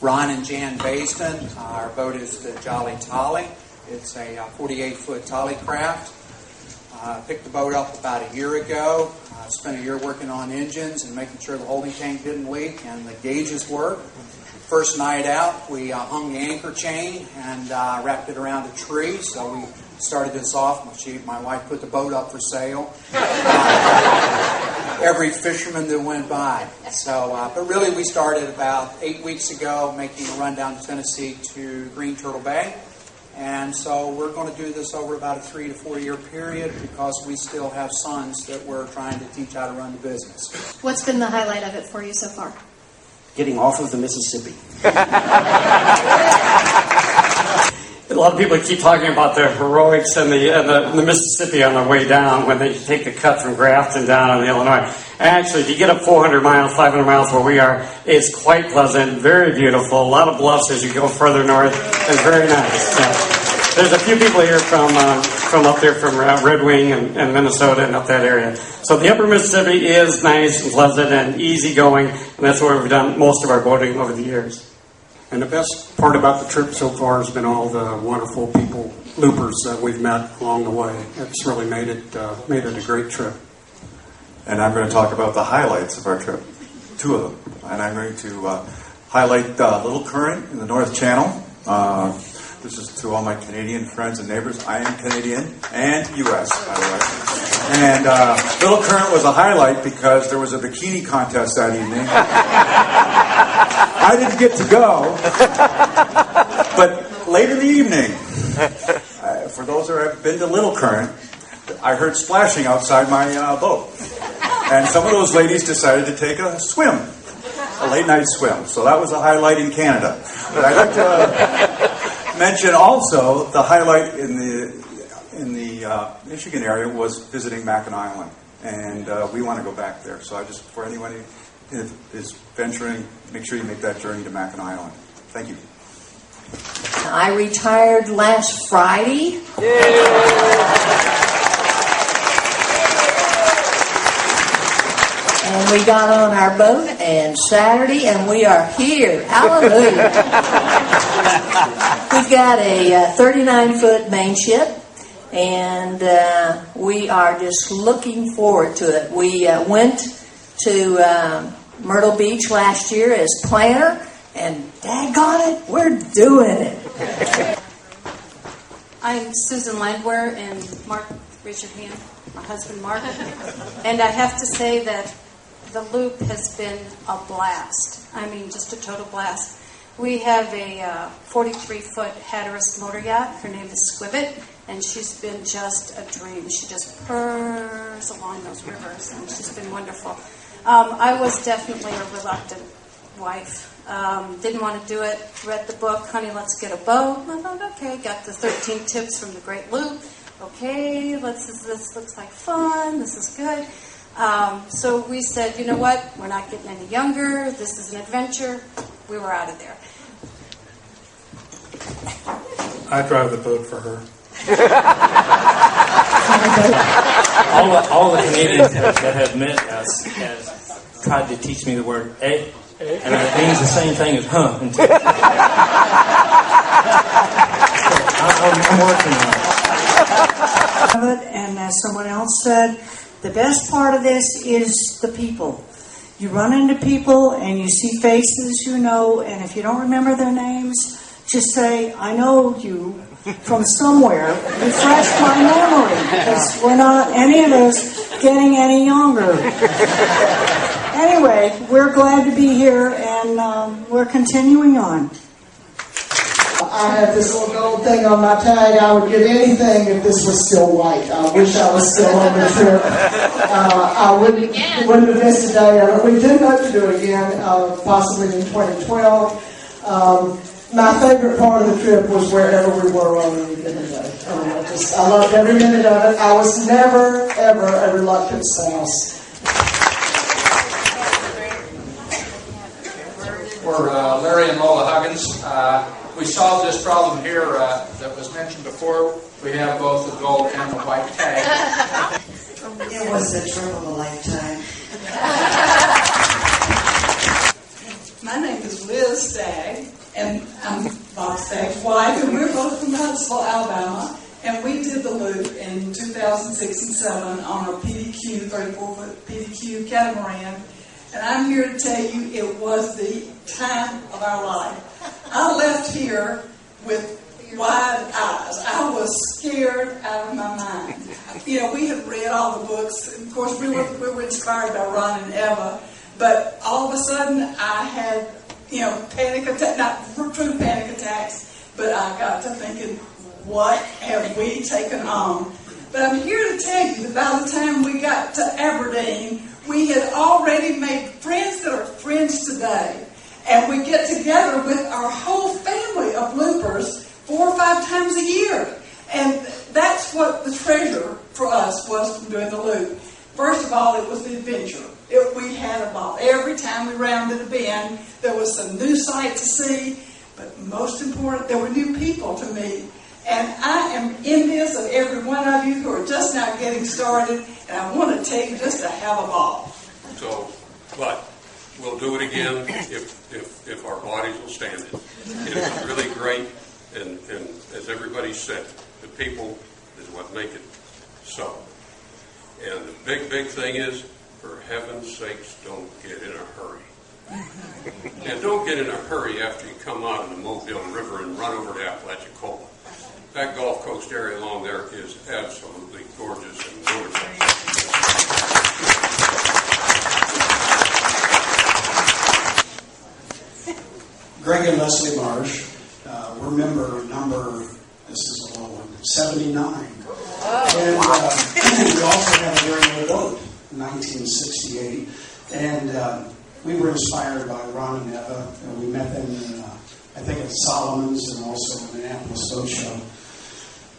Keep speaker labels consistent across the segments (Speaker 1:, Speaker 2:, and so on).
Speaker 1: Ron and Jan Baisden. Our boat is the Jolly Tolly. It's a 48-foot Tolly craft. Picked the boat up about a year ago. Spent a year working on engines and making sure the holding tank didn't leak and the gauges worked. First night out, we hung the anchor chain and wrapped it around a tree. So we started this off. My wife put the boat up for sale. Every fisherman that went by. So, but really, we started about 8 weeks ago, making a run down to Tennessee to Green Turtle Bay. And so we're going to do this over about a 3 to 4 year period because we still have sons that we're trying to teach how to run the business.
Speaker 2: What's been the highlight of it for you so far?
Speaker 3: Getting off of the Mississippi. A lot of people keep talking about the heroics and the Mississippi on their way down when they take the cut from Grafton down in Illinois. Actually, if you get up 400 miles, 500 miles where we are, it's quite pleasant, very beautiful, a lot of bluffs as you go further north. It's very nice. There's a few people here from up there from Red Wing and Minnesota and up that area. So the upper Mississippi is nice and pleasant and easygoing, and that's where we've done most of our boating over the years.
Speaker 4: And the best part about the trip so far has been all the wonderful people, loopers that we've met along the way. It's really made it a great trip.
Speaker 5: And I'm going to talk about the highlights of our trip, 2 of them. And I'm going to highlight Little Current in the North Channel. This is to all my Canadian friends and neighbors. I am Canadian and U.S., by the way. And Little Current was a highlight because there was a bikini contest that evening. I didn't get to go, but late in the evening, for those who have been to Little Current, I heard splashing outside my boat. And some of those ladies decided to take a swim, a late night swim. So that was a highlight in Canada. But I'd like to mention also the highlight in the Michigan area was visiting Mackinac Island. And we want to go back there. So I just, for anyone who is venturing, make sure you make that journey to Mackinac Island. Thank you.
Speaker 6: I retired last Friday. And we got on our boat and Saturday, and we are here. Hallelujah. We've got a 39-foot main ship, and we are just looking forward to it. We went to Myrtle Beach last year as planner, and daggone it, we're doing it.
Speaker 2: I'm Susan Landwehr, and Mark, raise your hand, my husband Mark. And I have to say that the loop has been a blast. I mean, just a total blast. We have a 43-foot Hatteras motor yacht. Her name is Squibbit, and she's been just a dream. She just purrs along those rivers, and she's been wonderful. I was definitely a reluctant wife. Didn't want to do it. Read the book, Honey, Let's Get a Boat. I thought, okay, got the 13 tips from the Great Loop. Okay, this looks like fun. This is good. So we said, you know what? We're not getting any younger. This is an adventure. We were out of there.
Speaker 4: I drive the boat for her.
Speaker 7: all the Canadians that have met us has tried to teach me the word "eh," and it means the same thing as "huh." I'm working on it.
Speaker 8: And as someone else said, the best part of this is the people. You run into people and you see faces you know, and if you don't remember their names, just say, I know you from somewhere. Refresh my memory, because we're not, any of us, getting any younger. Anyway, we're glad to be here, and we're continuing on.
Speaker 9: I have this little gold thing on my tag. I would give anything if this was still white. I wish I was still on the trip. I wouldn't have missed a day. We do hope to do it again, possibly in 2012. My favorite part of the trip was wherever we were on any given day. I loved every minute of it. I was never, ever a reluctant spouse.
Speaker 10: We're Larry and Lola Huggins. We solved this problem here that was mentioned before. We have both the gold and the white tag.
Speaker 8: It was a trip of a lifetime.
Speaker 11: My name is Liz Stagg. Huntsville, Alabama, and we did the loop in 2006 and 7 on a PDQ, 34-foot PDQ catamaran. And I'm here to tell you it was the time of our life. I left here with wide eyes. I was scared out of my mind. You know, we had read all the books. Of course, we were inspired by Ron and Eva. But all of a sudden, I had, panic attack, not true panic attacks, but I got to thinking, what have we taken on? But I'm here to tell you that by the time we got to Aberdeen, we had already made friends that are friends today. And we get together with our whole family of loopers 4 or 5 times a year. And that's what the treasure for us was from doing the loop. First of all, it was the adventure. We had a ball. Every time we rounded a bend, there was some new sight to see. But most important, there were new people to meet. And I am envious of every one of you who are just now getting started. And I want to tell you just to have a ball.
Speaker 12: So, but we'll do it again if our bodies will stand it. It is really great. And as everybody said, the people is what make it so. And the big thing is, for heaven's sakes, don't get in a hurry. And don't get in a hurry after you come out of the Mobile River and run over to Apalachicola. That Gulf Coast area along there is absolutely gorgeous and wonderful.
Speaker 13: Greg and Leslie Marsh, we're member number, this is a low one, 79. And we also have a very old boat, 1968. And we were inspired by Ron and Eva. We met them in, I think, at Solomon's and also in the Annapolis Boat Show.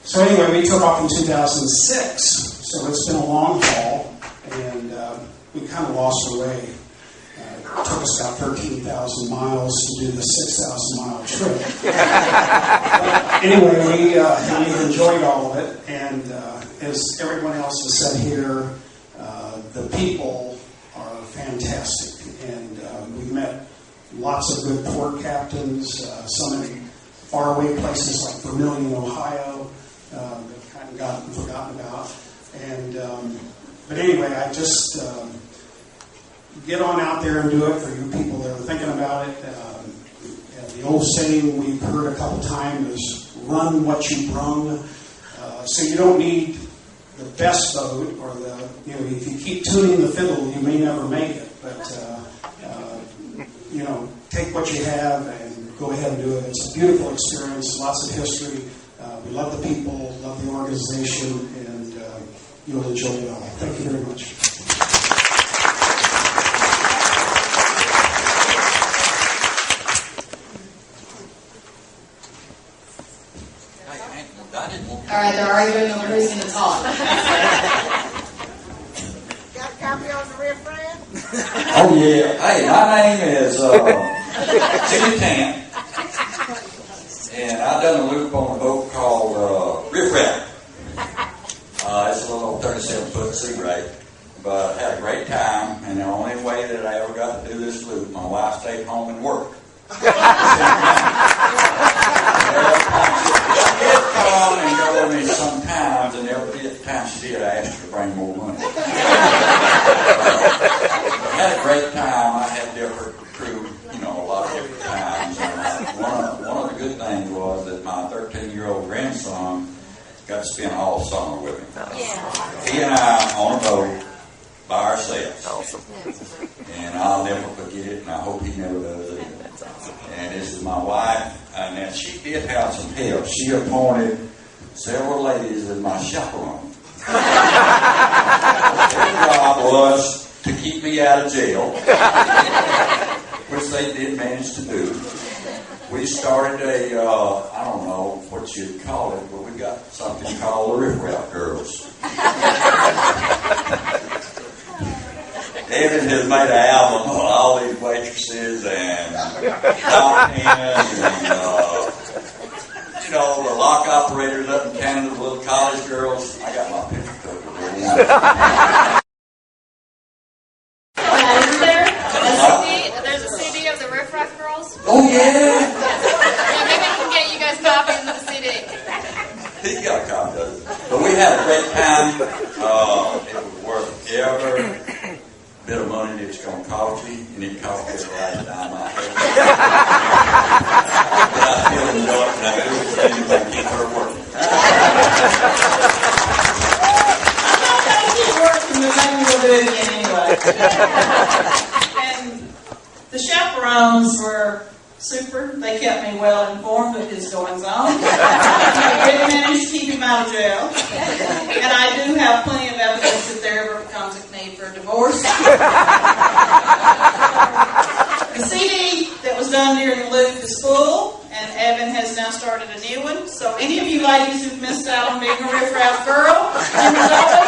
Speaker 13: So anyway, we took off in 2006. So it's been a long haul, and we kind of lost our way. It took us about 13,000 miles to do the 6,000-mile trip. But anyway, we enjoyed all of it, and as everyone else has said here, the people are fantastic, and we've met lots of good port captains, some in faraway places like Vermilion, Ohio, that kind of gotten forgotten about. And but anyway, I just get on out there and do it for you people that are thinking about it. The old saying we've heard a couple times is "run what you brung." So you don't need the best boat, or if you keep tuning the fiddle, you may never make it. But take what you have and go ahead and do it. It's a beautiful experience, lots of history. We love the people, love the organization, and you'll enjoy it all. Thank you very much.
Speaker 14: All right, they're already doing the reason to talk.
Speaker 9: Got a copy on the riffraff?
Speaker 5: Oh, yeah. Hey, my name is Jimmy Tant, and I've done a loop on a boat called Riff Raff. It's a little 37-foot sea rate, but I had a great time, and the only way that I ever got to do this loop, my wife stayed home and worked. She did come and go with me sometimes, and every time she did, I asked her to bring more money. I had a great time. I had different crew, a lot of different times. And one of the good things was that my 13-year-old grandson got to spend all summer with me. Yeah. He and I on a boat by ourselves. Awesome. And I'll never forget it, and I hope he never does either. And this is my wife, and then she did have some help. She appointed several ladies as my chaperone. Their job was to keep me out of jail, which they did manage to do. We started I don't know what you'd call it, but we got something called the Riff Raff Girls. David has made an album of all these waitresses and top hands and, the lock operators up in Canada, the little college girls. I got my picture taken.
Speaker 14: There's a CD of the Riff Raff Girls.
Speaker 5: Oh, yeah.
Speaker 14: Yeah, maybe we can get you guys copies of the CD.
Speaker 15: we had a great time. It was worth every bit of money that it's going to cost you. And it cost me a last dime I had. But I still enjoy it, and I do it things I keep her working.
Speaker 11: I'm not going to keep working, but maybe we'll do it again anyway. And the chaperones were super. They kept me well informed of his goings on. I did manage to keep him out of jail. And I do have plenty of evidence that there ever becomes a need for a divorce. The CD that was done during the loop is full, and Evan has now started a new one. So any of you ladies who've missed out on being a riffraff girl, you can